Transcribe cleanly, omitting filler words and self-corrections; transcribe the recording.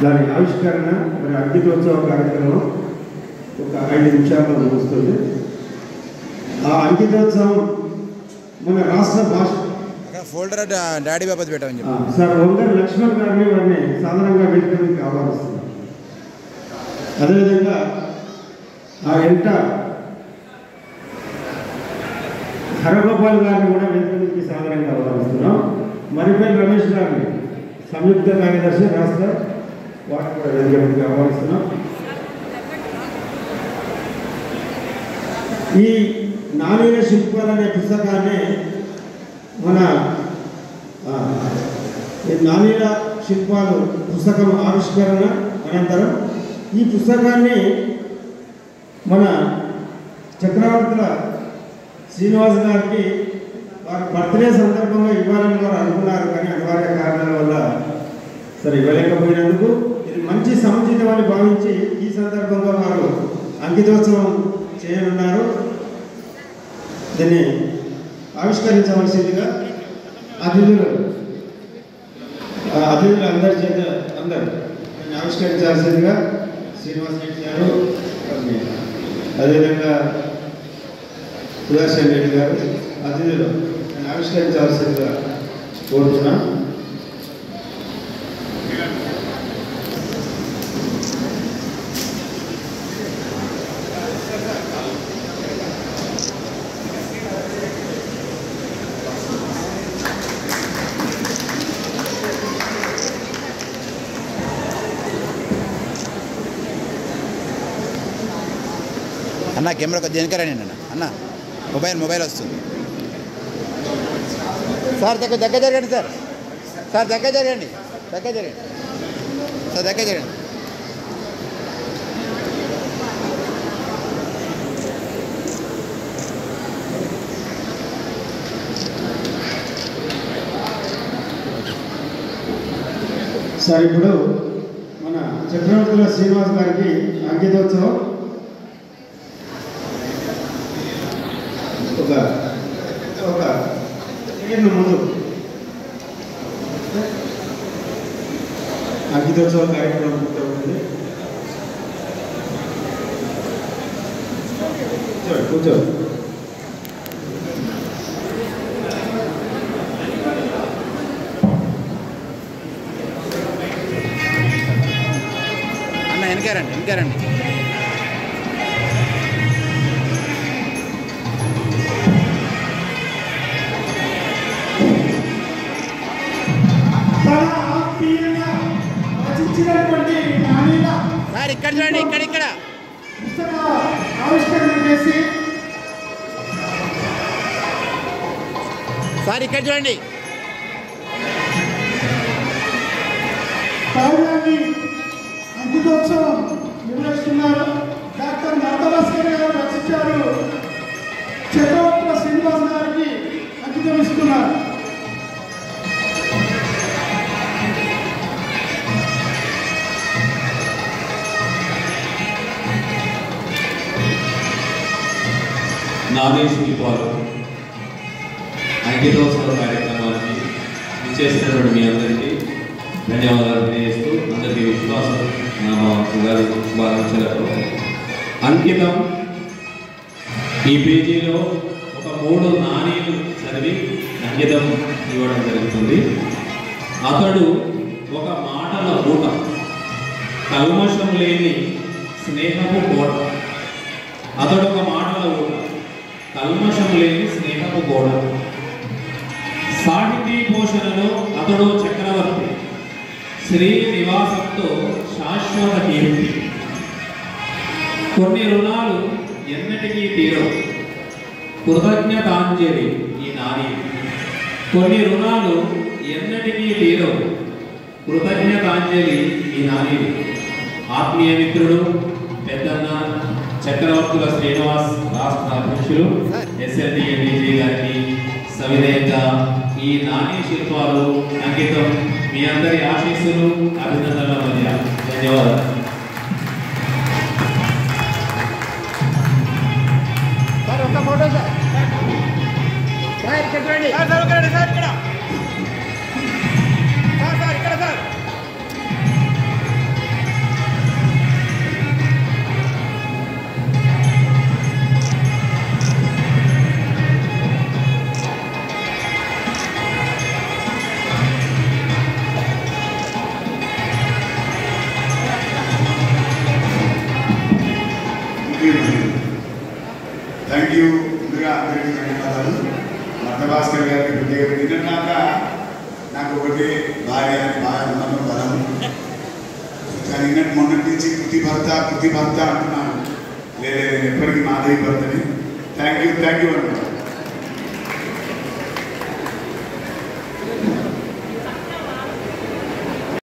దాని ఆవిష్కరణ మరి అంకితోత్సవ కార్యక్రమం ఒక 5 నిమిషాల్లో ముగుస్తుంది. ఆ అంకితోత్సవం మన రాష్ట్ర భాష ఫోల్డర్ డాడీ బాబా పెట్టామని చెప్పి సార్ వంగర్ లక్ష్మణ్ గారిని వారిని సాధారణంగా వేదికకి ఆహ్వానిస్తున్నారు. అదేవిధంగా ఆ ఎంట హరగోపాల్ గారిని కూడా వేదికకి సాధారణంగా ఆహ్వానిస్తున్నాం. మరిపల్లి రమేష్ గారిని సంయుక్త కార్యదర్శి రాష్ట్ర వాటిని కూడా వేదికకి ఆహ్వానిస్తున్నాం. ఈ నాణ్య శిల్పాలు అనే పుస్తకాన్ని మన నాణ్య శిల్పాలు పుస్తకం ఆవిష్కరణ అనంతరం ఈ పుస్తకాన్ని మన చక్రవర్తుల శ్రీనివాస్ గారికి వారి బర్త్డే సందర్భంగా ఇవ్వాలని వారు అనుకున్నారు. కానీ అనివార్య కారణాల వల్ల సరే ఇవ్వలేకపోయినందుకు ఇది మంచి సముచితం అని భావించి ఈ సందర్భంగా వారు అంకితోత్సవం చేయనున్నారు. దీన్ని ఆవిష్కరించవలసిందిగా అతిథులు అందరి చేత అందరూ ఆవిష్కరించాల్సిందిగా శ్రీనివాస్ రెడ్డి గారు, అదేవిధంగా సుదర్శన్ రెడ్డి గారు అతిథులు ఆవిష్కరించాల్సిందిగా కోరుతున్నాం. అన్న కెమెరా కొద్దిగా వెనకరండి అన్న మొబైల్ వస్తుంది సార్. దగ్గర జరగండి సార్. దగ్గర జరగండి సార్. దగ్గర జరగండి. సార్ ఇప్పుడు మన చక్రవర్తుల శ్రీనివాస్ గారికి అంకితోత్సవం ఒక ముందు అంకితోత్సవ కార్యక్రమం పూర్తవుతుంది. కూర్చో అన్న వెనకారండి. సార్ ఇక్కడ చూడండి, ఇక్కడ ఆవిష్కరణ చేసి సార్ ఇక్కడ చూడండి. అంకితోత్సవం నిర్వహిస్తున్నారు. డాక్టర్ నాగభాస్కర్ గారు రచించారు. చక్రవర్తుల శ్రీనివాస్ గారికి అంకితం ఇస్తున్నారు. నాణ్య శిల్పాలు అంకితోత్సవ కార్యక్రమానికి ఇచ్చేసినటువంటి మీ అందరికీ ధన్యవాదాలు తెలియజేస్తూ అందరికీ విశ్వాసం ఉగాది శుభాకాంక్షలతో అంకితం ఈ పేజీలో ఒక 3 నాణీలు చదివి అంకితం ఇవ్వడం జరుగుతుంది. అతడు ఒక మాటల ఊట, కల్మషం లేని స్నేహపు కోట. అతడు ఒక మాటల ఊట, కల్మషం లేని స్నేహపు గోడ. సాహితీ పోషణలో అతడు చక్రవర్తి, శ్రీనివాసంతో శాశ్వత కీర్తి. కొన్ని రుణాలు ఎన్నటికీ తీరవు, కృతజ్ఞతాంజలి ఈ నాని. కొన్ని రుణాలు ఎన్నటికీ తీరవు, కృతజ్ఞతాంజలి ఈ నాని. ఆత్మీయ మిత్రుడు పెద్దన్న చక్రవర్తుల శ్రీనివాస్ రాష్ట్ర అధ్యక్షులు SLDNDG గారికి సవినయంగా ఈ నాణ్య శిల్పాలు అంకితం. మీ అందరి ఆశీస్సులు అభినందనల మధ్య ధన్యవాదాలు. Photo sir. Thank you. ముందుగా అందరికీ ధన్యవాదాలు. భర్తభాస్కర్ గారికి ప్రత్యేక నిన్నగాక నాకు ఒకటి భార్య అని బాగా ఉన్నాను బలం, కానీ నిన్నటి మొన్నటి నుంచి కృతి భర్త అంటున్నాను. లేదు, నేను ఎప్పటికీ మాధవి భర్తని. Thank you.